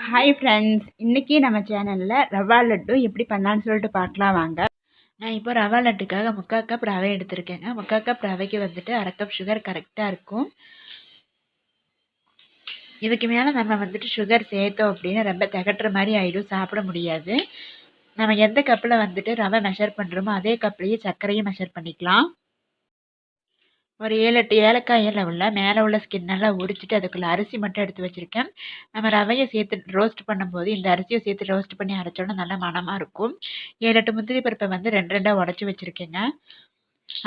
Hi friends, இன்றைக்கி நம்ம சேனலில் ரவா லட்டு எப்படி பண்ணலான்னு சொல்லிட்டு பார்க்கலாம் வாங்க. நான் இப்போ ரவா லட்டுக்காக 3/4 கப் ரவை எடுத்திருக்கேங்க. 3/4 கப் ரவைக்கு வந்துட்டு 1/2 கப் சுகர் கரெக்டாக இருக்கும். இதுக்கு மேலே நம்ம வந்துட்டு சுகர் சேர்த்தோம் அப்படின்னு ரொம்ப திகட்டுற மாதிரி ஆகிடும், சாப்பிட முடியாது. நம்ம எந்த கப்பில் வந்துட்டு ரவை மெஷர் பண்ணுறோமோ அதே கப்லேயே சர்க்கரையும் மெஷர் பண்ணிக்கலாம். ஒரு 7-8 ஏலக்காயில் மேலே உள்ள ஸ்கின்னெல்லாம் உரிச்சிட்டு அதுக்குள்ளே அரிசி மட்டும் எடுத்து வச்சுருக்கேன். நம்ம ரவையை சேர்த்து ரோஸ்ட் பண்ணும்போது இந்த அரிசியை சேர்த்து ரோஸ்ட் பண்ணி அரைச்சோன்னா நல்ல மணமாக இருக்கும். 7-8 முந்திரி பருப்பை வந்து 2 உடச்சி வச்சுருக்கேங்க.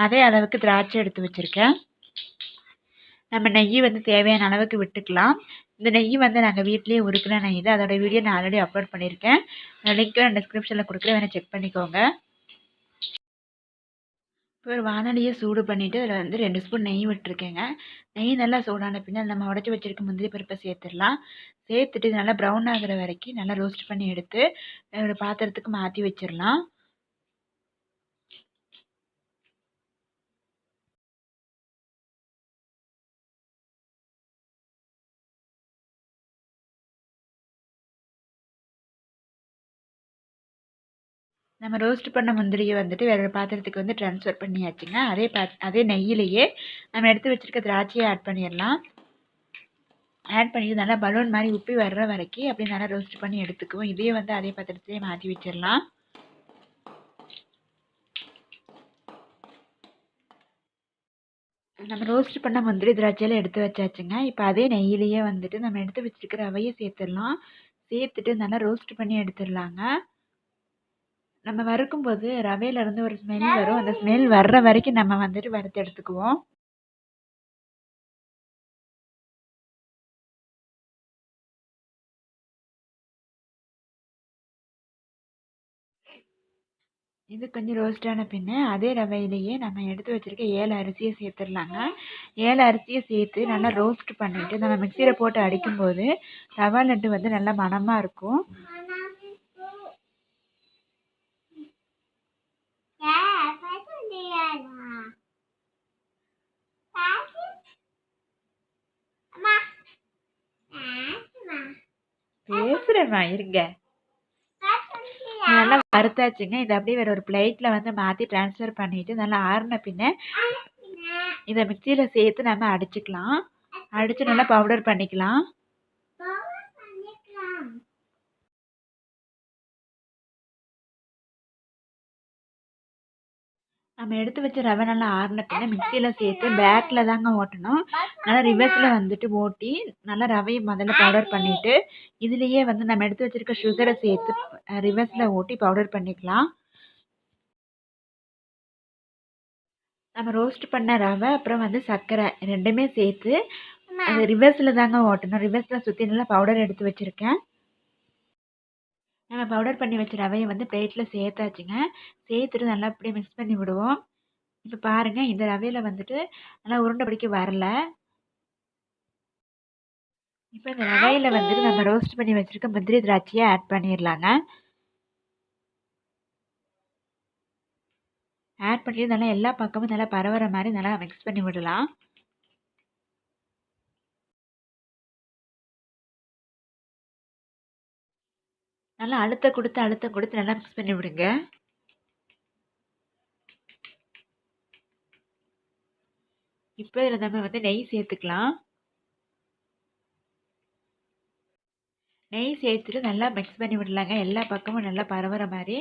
அதே அளவுக்கு திராட்சை எடுத்து வச்சுருக்கேன். நம்ம நெய் வந்து தேவையான அளவுக்கு விட்டுக்கலாம். இந்த நெய் வந்து நாங்கள் வீட்லேயே உருக்கின நெய் தான். அதோட வீடியோ நான் ஆல்ரெடி அப்லோட் பண்ணியிருக்கேன். லிங்க் நான் டிஸ்கிரிப்ஷனில் கொடுக்குறேன், வேணால் செக் பண்ணிக்கோங்க. இப்போ ஒரு வானலியை சூடு பண்ணிவிட்டு அதில் வந்து 2 ஸ்பூன் நெய் விட்டுருக்கேங்க. நெய் நல்லா சூடான பின்னால் நம்ம உடச்சி வச்சுருக்க முந்திரி பருப்பை சேர்த்துடலாம். சேர்த்துட்டு நல்லா ப்ரௌன் ஆகிற வரைக்கும் நல்லா ரோஸ்ட் பண்ணி எடுத்து ஒரு பாத்திரத்துக்கு மாற்றி வச்சிடலாம். நம்ம ரோஸ்ட் பண்ண முந்திரியை வந்துட்டு வேறு பாத்திரத்துக்கு வந்து ட்ரான்ஸ்ஃபர் பண்ணியாச்சுங்க. அதே நெய்யிலேயே நம்ம எடுத்து வச்சுருக்க திராட்சையை ஆட் பண்ணிடலாம். ஆட் பண்ணிட்டு நல்லா பலூன் மாதிரி உப்பி வர்ற வரைக்கும் அப்படி நல்லா ரோஸ்ட் பண்ணி எடுத்துக்குவோம். இதையே வந்து அதே பாத்திரத்துலேயே மாற்றி வச்சிடலாம். நம்ம ரோஸ்ட் பண்ண முந்திரி திராட்சையில் எடுத்து வச்சாச்சுங்க. இப்போ அதே நெய்யிலேயே வந்துட்டு நம்ம எடுத்து வச்சுருக்கிற ரவையை சேர்த்துடலாம். சேர்த்துட்டு நல்லா ரோஸ்ட் பண்ணி எடுத்துடலாங்க. நம்ம வறுக்கும்போது ரவையிலேருந்து ஒரு ஸ்மெல் வரும். அந்த ஸ்மெல் வர்ற வரைக்கும் நம்ம வந்துட்டு வறுத்து எடுத்துக்குவோம். இது கொஞ்சம் ரோஸ்டான பின்ன அதே ரவையிலேயே நம்ம எடுத்து வச்சுருக்க 7 அரிசியை சேர்த்துடலாங்க. 7 அரிசியை சேர்த்து நல்லா ரோஸ்ட் பண்ணிவிட்டு நம்ம மிக்சியில் போட்டு அடிக்கும்போது ரவா லட்டு வந்து நல்லா மணமாக இருக்கும். பேசுகிறேம்மா இருங்க. நல்லா வறுத்தாச்சுங்க. இதை அப்படியே வேறு ஒரு பிளேட்டில் வந்து மாற்றி ட்ரான்ஸ்ஃபர் பண்ணிவிட்டு நல்லா ஆறின பின்ன இதை மிக்சியில் சேர்த்து நம்ம அடிச்சுக்கலாம். அடித்து நல்லா பவுடர் பண்ணிக்கலாம். நம்ம எடுத்து வச்ச ரவை நல்லா ஆறின பின்ன மிக்சியில் சேர்த்து பேக்கில் தாங்க ஓட்டணும். நல்லா ரிவர்ஸில் வந்துட்டு ஓட்டி நல்லா ரவையை முதல்ல பவுடர் பண்ணிவிட்டு இதுலேயே வந்து நம்ம எடுத்து வச்சுருக்க சுகரை சேர்த்து ரிவர்ஸில் ஓட்டி பவுடர் பண்ணிக்கலாம். நம்ம ரோஸ்ட் பண்ண ரவை அப்புறம் வந்து சர்க்கரை ரெண்டுமே சேர்த்து அது ரிவர்ஸில் தாங்க ஓட்டணும். ரிவர்ஸில் சுற்றி நல்லா பவுடர் எடுத்து வச்சுருக்கேன். நம்ம பவுடர் பண்ணி வச்ச ரவையை வந்து பிளேட்டில் சேர்த்தாச்சுங்க. சேர்த்துட்டு நல்லா அப்படியே மிக்ஸ் பண்ணி விடுவோம். இப்போ பாருங்கள், இந்த ரவையில் வந்துட்டு நல்லா உருண்டை பிடிக்க வரல. இப்போ இந்த ரவையில் வந்துட்டு நம்ம ரோஸ்ட் பண்ணி வச்சுருக்க முந்திரி திராட்சையை ஆட் பண்ணிடலாங்க. ஆட் பண்ணிட்டு நல்லா எல்லா பக்கமும் நல்லா பரவுற மாதிரி நல்லா மிக்ஸ் பண்ணி விடலாம். நல்லா அழுத்தம் கொடுத்து நல்லா மிக்ஸ் பண்ணி விடுங்க. இப்போ இதில் நம்ம வந்து நெய் சேர்த்துக்கலாம். நெய் சேர்த்துட்டு நல்லா மிக்ஸ் பண்ணி விடலாங்க, எல்லா பக்கமும் நல்லா பரவுற மாதிரி.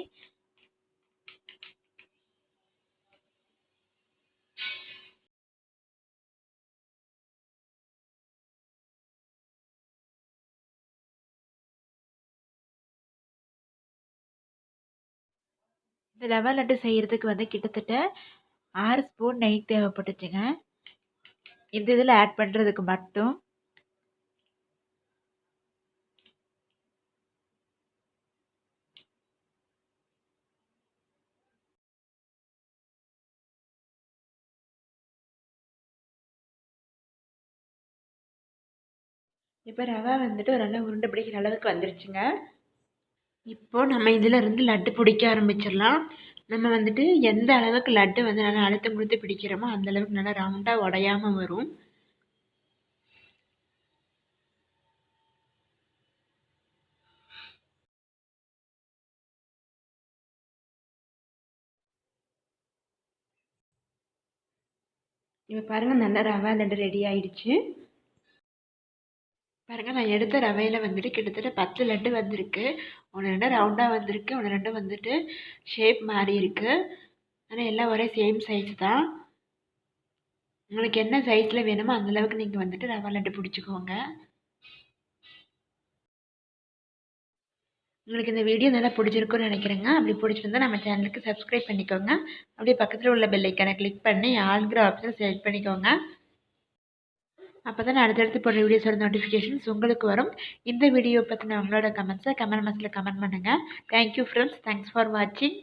இந்த ரவா லட்டு செய்கிறதுக்கு வந்து கிட்டத்தட்ட 6 ஸ்பூன் நெய் தேவைப்பட்டுச்சுங்க. இந்த இதில் ஆட் பண்ணுறதுக்கு மட்டும். இப்போ ரவா வந்துட்டு ஒரு நல்லா உருண்டை பிடிக்கிற அளவுக்கு வந்துருச்சுங்க. இப்போது நம்ம இதில் இருந்து லட்டு பிடிக்க ஆரம்பிச்சிடலாம். நம்ம வந்துட்டு எந்த அளவுக்கு லட்டு வந்து நல்லா அழுத்தம் கொடுத்து பிடிக்கிறோமோ அந்த அளவுக்கு நல்லா ரவுண்டாக உடையாமல் வரும். இப்போ பாருங்கள் நல்லா ரவா லட்டு ரெடி ஆயிடுச்சு. பாருங்கள் நான் எடுத்த ரவையில் வந்துட்டு கிட்டத்தட்ட 10 லட்டு வந்திருக்கு. 1 2 ரவுண்டாக வந்திருக்கு, 1 2 வந்துட்டு ஷேப் மாறி இருக்குது. ஆனால் எல்லாம் ஒரே சேம் சைஸ் தான். உங்களுக்கு என்ன சைஸில் வேணுமோ அந்தளவுக்கு நீங்கள் வந்துட்டு ரவா லட்டு பிடிச்சிக்கோங்க. உங்களுக்கு இந்த வீடியோ நல்லா பிடிச்சிருக்குன்னு நினைக்கிறேங்க. அப்படி பிடிச்சிருந்தா நம்ம சேனலுக்கு சப்ஸ்கிரைப் பண்ணிக்கோங்க. அப்படியே பக்கத்தில் உள்ள பெல் ஐக்கானை கிளிக் பண்ணி ஆல்ங்கிற ஆப்ஷன் செலக்ட் பண்ணிக்கோங்க. அப்போ தான் அடுத்தடுத்து போடுற வீடியோஸோட நோட்டிஃபிகேஷன்ஸ் உங்களுக்கு வரும். இந்த வீடியோ பற்றின உங்களோட கமெண்ட்ஸை கமெண்ட் பாக்ஸில் கமெண்ட் பண்ணுங்கள். Thank you friends. தேங்க்ஸ் ஃபார் வாட்சிங்.